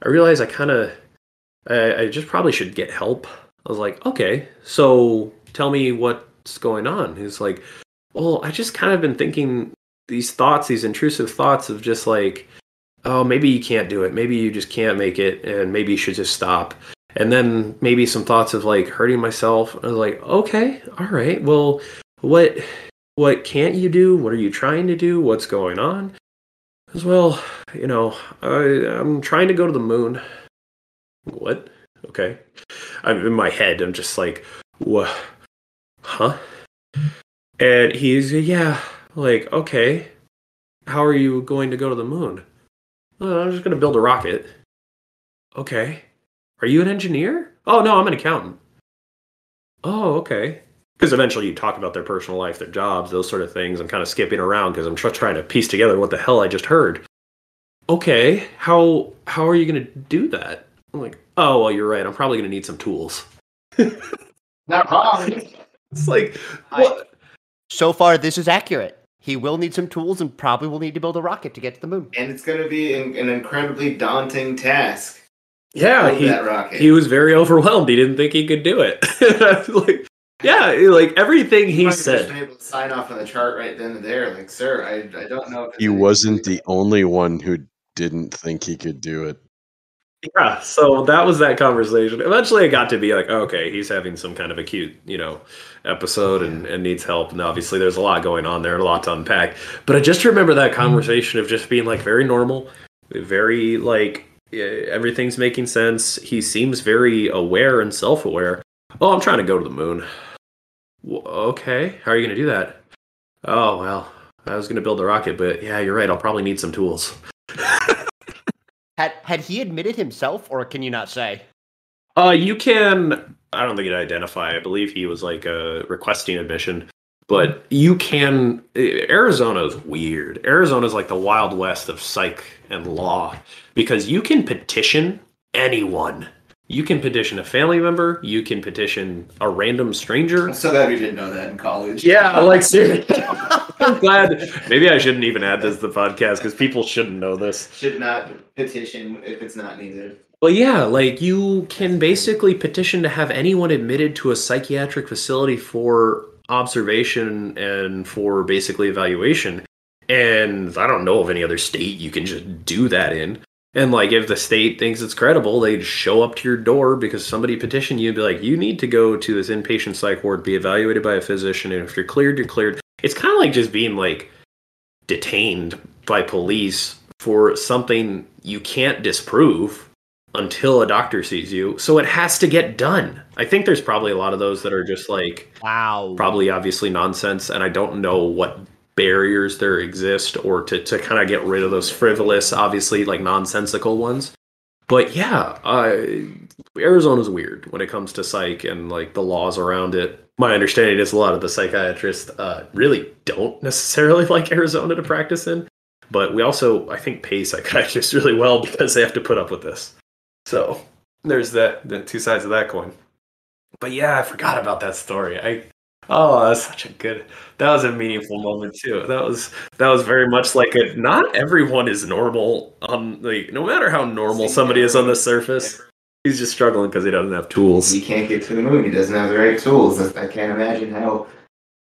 I realize I just probably should get help. I was like, okay, so tell me what's going on. He's like, well, I just kind of been thinking these thoughts, these intrusive thoughts of just like, oh, maybe you can't do it. Maybe you just can't make it, and maybe you should just stop. And then maybe some thoughts of like hurting myself. I was like, okay, all right. Well, what can't you do? What are you trying to do? What's going on? As well, I'm trying to go to the moon. What? Okay. I'm in my head. I'm just like, what? Huh? And he's, yeah, like, okay. How are you going to go to the moon? I'm just going to build a rocket. Okay. Are you an engineer? Oh, no, I'm an accountant. Oh, okay. Because eventually you talk about their personal life, their jobs, those sort of things. I'm kind of skipping around because I'm trying to piece together what the hell I just heard. Okay, how are you going to do that? I'm like, oh, well, you're right. I'm probably going to need some tools. Not wrong. It's like, what? So far, this is accurate. He will need some tools and probably will need to build a rocket to get to the moon. And it's going to be an incredibly daunting task. Yeah, he was very overwhelmed. He didn't think he could do it. Like, yeah, like everything he said. Able to sign off on the chart right then and there. Like, sir, I don't know. If he wasn't the only one who didn't think he could do it. Yeah, so that was that conversation. Eventually it got to be like, okay, he's having some kind of acute, episode and needs help. And obviously there's a lot going on there, a lot to unpack. But I just remember that conversation of just being like very normal, very like everything's making sense. He seems very aware and self-aware. Oh, I'm trying to go to the moon. Okay, how are you going to do that? Oh, well, I was going to build a rocket, but yeah, you're right. I'll probably need some tools. Had he admitted himself, or can you not say? You can. I don't think he'd identify. I believe he was like requesting admission, but you can. Arizona's weird. Arizona's like the Wild West of psych and law because you can petition anyone. You can petition a family member. You can petition a random stranger. I'm so glad we didn't know that in college. Yeah, like seriously. I'm glad. Maybe I shouldn't even add this to the podcast because people shouldn't know this. Should not petition if it's not needed. Well, yeah, like you can basically petition to have anyone admitted to a psychiatric facility for observation and for basically evaluation. And I don't know of any other state you can just do that in. And like if the state thinks it's credible, they'd show up to your door because somebody petitioned you and be like, you need to go to this inpatient psych ward, be evaluated by a physician, and if you're cleared, you're cleared. It's kind of like just being like detained by police for something you can't disprove until a doctor sees you. So it has to get done. I think there's probably a lot of those that are just like, wow, probably obviously nonsense. And I don't know what barriers there exist or to kind of get rid of those frivolous, obviously like nonsensical ones. But yeah, Arizona's weird when it comes to psych and like the laws around it. My understanding is a lot of the psychiatrists really don't necessarily like Arizona to practice in. But we also, I think, pay psychiatrists really well because they have to put up with this. So there's the two sides of that coin. But yeah, I forgot about that story. That's such a good. That was a meaningful moment too. That was very much like a. Not everyone is normal on no matter how normal somebody is on the surface. He's just struggling because he doesn't have tools. He can't get to the moon. He doesn't have the right tools. I can't imagine how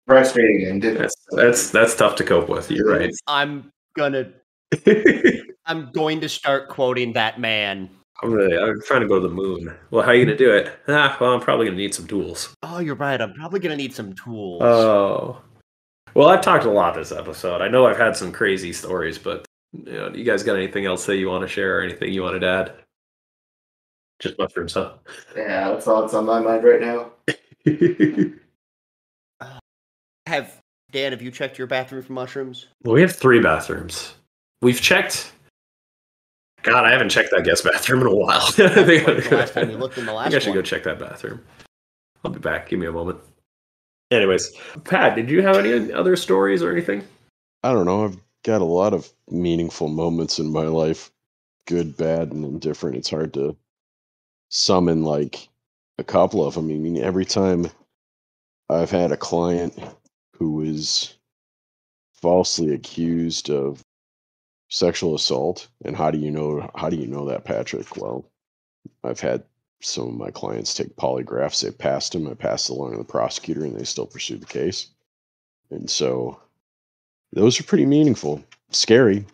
frustrating and difficult. That's tough to cope with. You're right. I'm going to start quoting that man. I'm trying to go to the moon. Well, how are you going to do it? Well, I'm probably going to need some tools. Oh, you're right. I'm probably going to need some tools. Oh. Well, I've talked a lot this episode. I know I've had some crazy stories, but you guys got anything else that you want to share or anything you wanted to add? Just mushrooms, huh? Yeah, that's all that's on my mind right now. Dan, have you checked your bathroom for mushrooms? Well, we have 3 bathrooms. We've checked. God, I haven't checked that guest bathroom in a while. I think the last time you looked in the last I should one. go check that bathroom. I'll be back. Give me a moment. Anyways, Pat, did you have any other stories or anything? I don't know. I've got a lot of meaningful moments in my life, good, bad, and indifferent. It's hard to summon like a couple of them. I mean, every time I've had a client who is falsely accused of sexual assault, and how do you know that, Patrick? Well, I've had some of my clients take polygraphs. They passed them. I passed it along to the prosecutor, and they still pursued the case. And so those are pretty meaningful. Scary,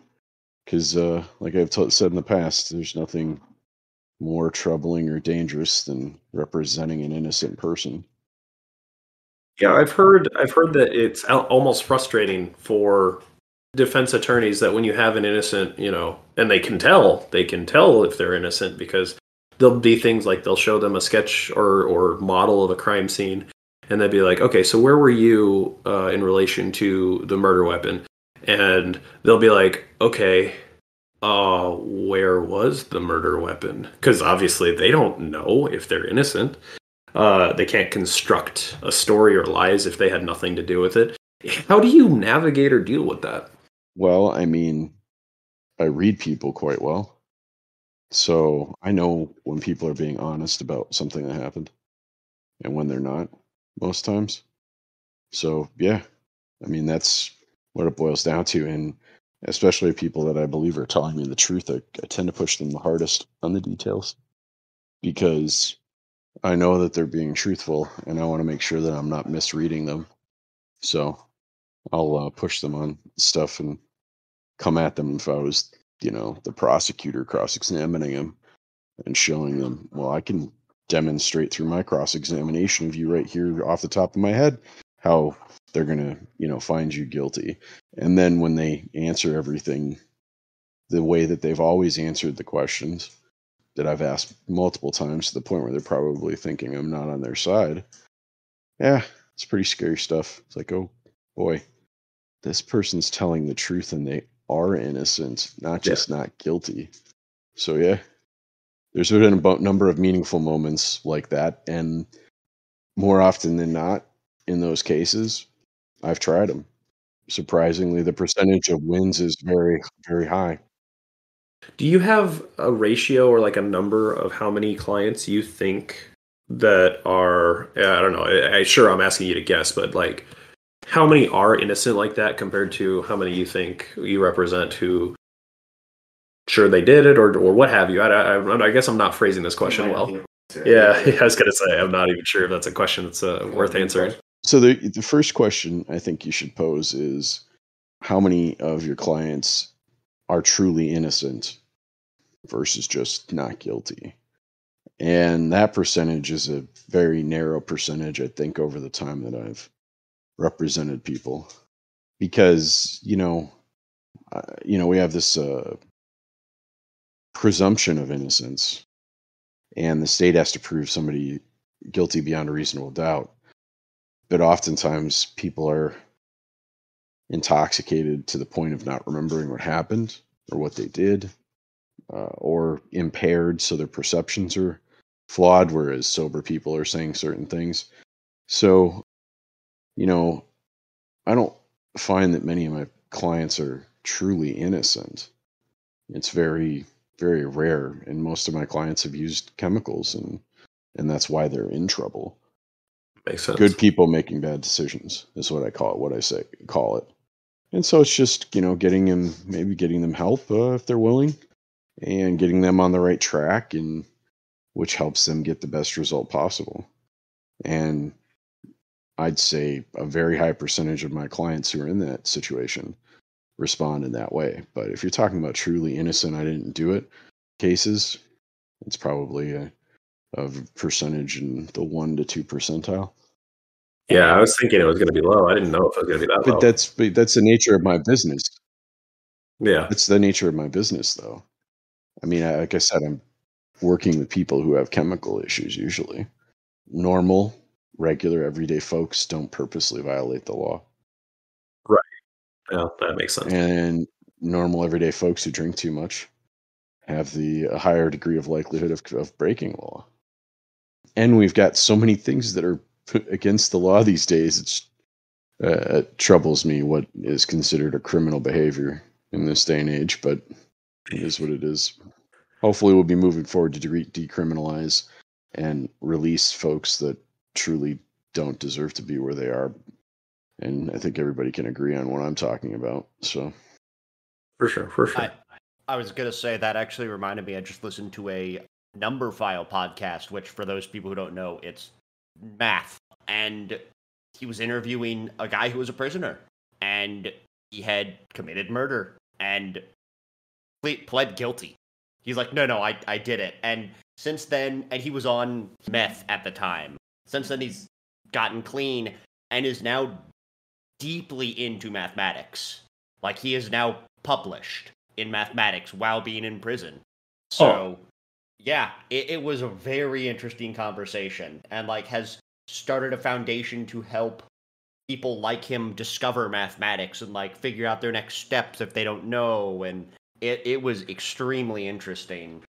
because like I've said in the past, there's nothing more troubling or dangerous than representing an innocent person. Yeah, I've heard that it's almost frustrating for defense attorneys that when you have an innocent, and they can tell if they're innocent because there'll be things like they'll show them a sketch or model of a crime scene, and they'll be like, okay, so where were you in relation to the murder weapon? And they'll be like, okay, where was the murder weapon? Because obviously they don't know if they're innocent. They can't construct a story or lies if they had nothing to do with it. How do you navigate or deal with that? Well, I mean, I read people quite well. So I know when people are being honest about something that happened and when they're not, most times. So, yeah, I mean, that's what it boils down to. And especially people that I believe are telling me the truth, I tend to push them the hardest on the details because I know that they're being truthful and I want to make sure that I'm not misreading them. So I'll push them on stuff and come at them if I was, the prosecutor cross-examining them and showing them, well, I can demonstrate through my cross-examination of you right here off the top of my head how they're going to, find you guilty. And then when they answer everything the way that they've always answered the questions that I've asked multiple times to the point where they're probably thinking I'm not on their side. Yeah, it's pretty scary stuff. It's like, oh boy, this person's telling the truth and they are innocent, not just not guilty. So yeah, there's been a number of meaningful moments like that. And more often than not, in those cases, I've tried them. Surprisingly, the percentage of wins is very, very high. Do you have a ratio or like a number of how many clients you think that are, I don't know, sure I'm asking you to guess, but like how many are innocent like that compared to how many you think you represent who sure they did it or what have you? I guess I'm not phrasing this question well. Yeah, I was going to say, I'm not even sure if that's a question that's worth answering. So the first question I think you should pose is how many of your clients are truly innocent versus just not guilty. And that percentage is a very narrow percentage, I think, over the time that I've represented people. Because, we have this presumption of innocence, and the state has to prove somebody guilty beyond a reasonable doubt. But oftentimes people are intoxicated to the point of not remembering what happened or what they did, or impaired, so their perceptions are flawed, whereas sober people are saying certain things. So, I don't find that many of my clients are truly innocent. It's very, very rare, and most of my clients have used chemicals, and that's why they're in trouble. Makes sense. Good people making bad decisions is what I call it. What I say call it. And so it's just getting them help if they're willing, and getting them on the right track, and which helps them get the best result possible. And I'd say a very high percentage of my clients who are in that situation respond in that way. But if you're talking about truly innocent, I didn't do it cases, it's probably a percentage in the 1 to 2 percentile. Yeah, I was thinking it was going to be low. I didn't know if it was going to be that low. But that's the nature of my business. Yeah. It's the nature of my business, though. I mean, like I said, I'm working with people who have chemical issues usually. Normal, regular, everyday folks don't purposely violate the law. Right. Yeah, that makes sense. And normal, everyday folks who drink too much have a higher degree of likelihood of breaking the law. And we've got so many things that are put against the law these days. It troubles me what is considered a criminal behavior in this day and age, but it is what it is. Hopefully we'll be moving forward to decriminalize and release folks that truly don't deserve to be where they are. And I think everybody can agree on what I'm talking about. So, For sure. I was going to say that actually reminded me, I just listened to a Number File podcast, which for those people who don't know, it's math. And he was interviewing a guy who was a prisoner, and he had committed murder and pled guilty. He's like, no, I did it. And since then, and he was on meth at the time. Since then, he's gotten clean and is now deeply into mathematics. Like, he is now published in mathematics while being in prison. So, yeah, it was a very interesting conversation, and like has started a foundation to help people like him discover mathematics and like figure out their next steps if they don't know. And it was extremely interesting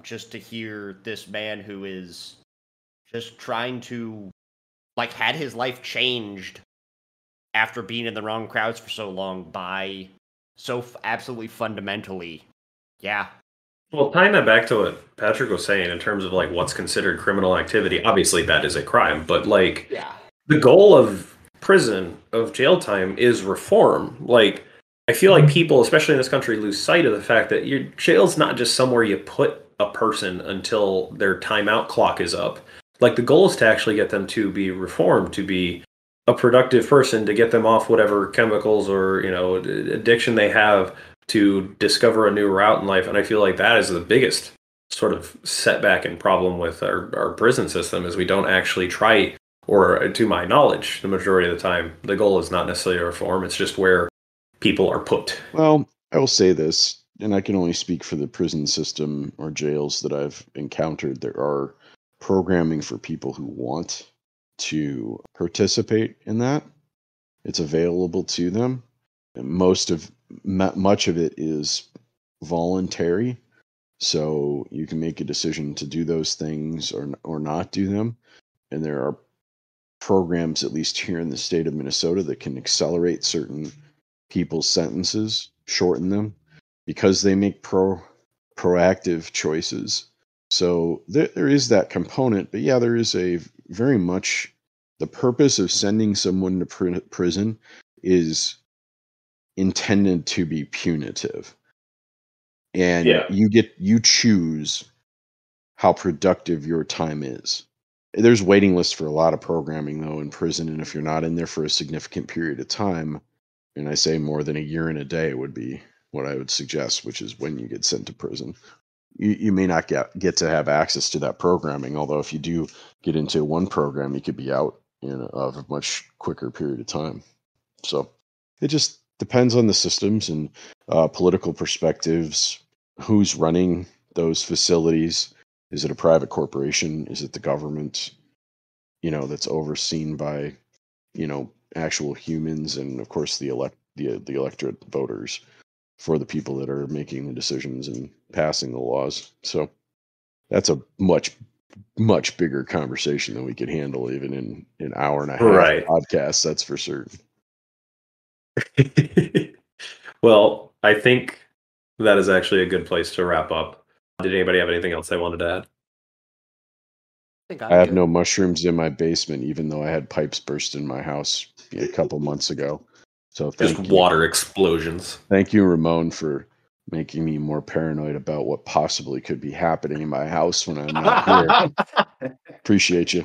just to hear this man who is just trying to, like, had his life changed after being in the wrong crowds for so long by so absolutely fundamentally. Yeah. Well, tying that back to what Patrick was saying in terms of like what's considered criminal activity, obviously that is a crime, but like the goal of prison, of jail time, is reform. Like, I feel like people, especially in this country, lose sight of the fact that your jail's not just somewhere you put a person until their timeout clock is up. Like, the goal is to actually get them to be reformed, to be a productive person, to get them off whatever chemicals or, addiction they have, to discover a new route in life. And I feel like that is the biggest sort of setback and problem with our prison system, is we don't actually try, or to my knowledge, the majority of the time, the goal is not necessarily reform. It's just where people are put. Well, I will say this, and I can only speak for the prison system or jails that I've encountered. There are programming for people who want to participate in that. It's available to them. And much of it is voluntary, so you can make a decision to do those things or not do them. And there are programs, at least here in the state of Minnesota, that can accelerate certain people's sentences, shorten them, because they make proactive choices. So there is that component, but yeah, there is a very much the purpose of sending someone to prison is intended to be punitive, and you choose how productive your time is. There's waiting lists for a lot of programming though in prison, and if you're not in there for a significant period of time, and I say more than a year and a day would be what I would suggest, which is when you get sent to prison. You may not get to have access to that programming, although if you do get into one program, you could be out in a much quicker period of time. So it just depends on the systems and political perspectives, who's running those facilities. Is it a private corporation? Is it the government, that's overseen by, actual humans, and of course the electorate voters for the people that are making the decisions and passing the laws. So that's a much, much bigger conversation than we could handle even in an hour and a half podcast. That's for certain. Well, I think that is actually a good place to wrap up. Did anybody have anything else they wanted to add? I have no mushrooms in my basement, even though I had pipes burst in my house a couple months ago. So Just water explosions. Thank you, Ramon, for making me more paranoid about what possibly could be happening in my house when I'm not here. Appreciate you.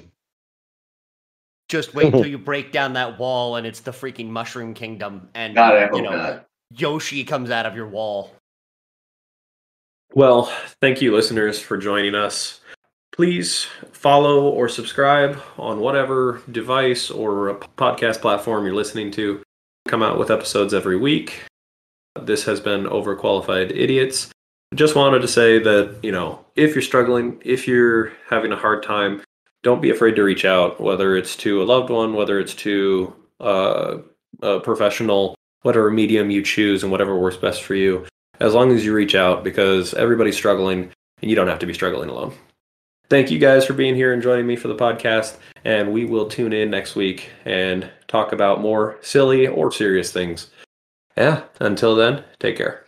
Just wait until you break down that wall and it's the freaking Mushroom Kingdom and Yoshi comes out of your wall. Well, thank you, listeners, for joining us. Please follow or subscribe on whatever device or podcast platform you're listening to. Come out with episodes every week. This has been Overqualified Idiots. Just wanted to say that, if you're struggling, if you're having a hard time, don't be afraid to reach out, whether it's to a loved one, whether it's to a professional, whatever medium you choose and whatever works best for you, as long as you reach out, because everybody's struggling and you don't have to be struggling alone. Thank you guys for being here and joining me for the podcast, and we will tune in next week and talk about more silly or serious things. Yeah, until then, take care.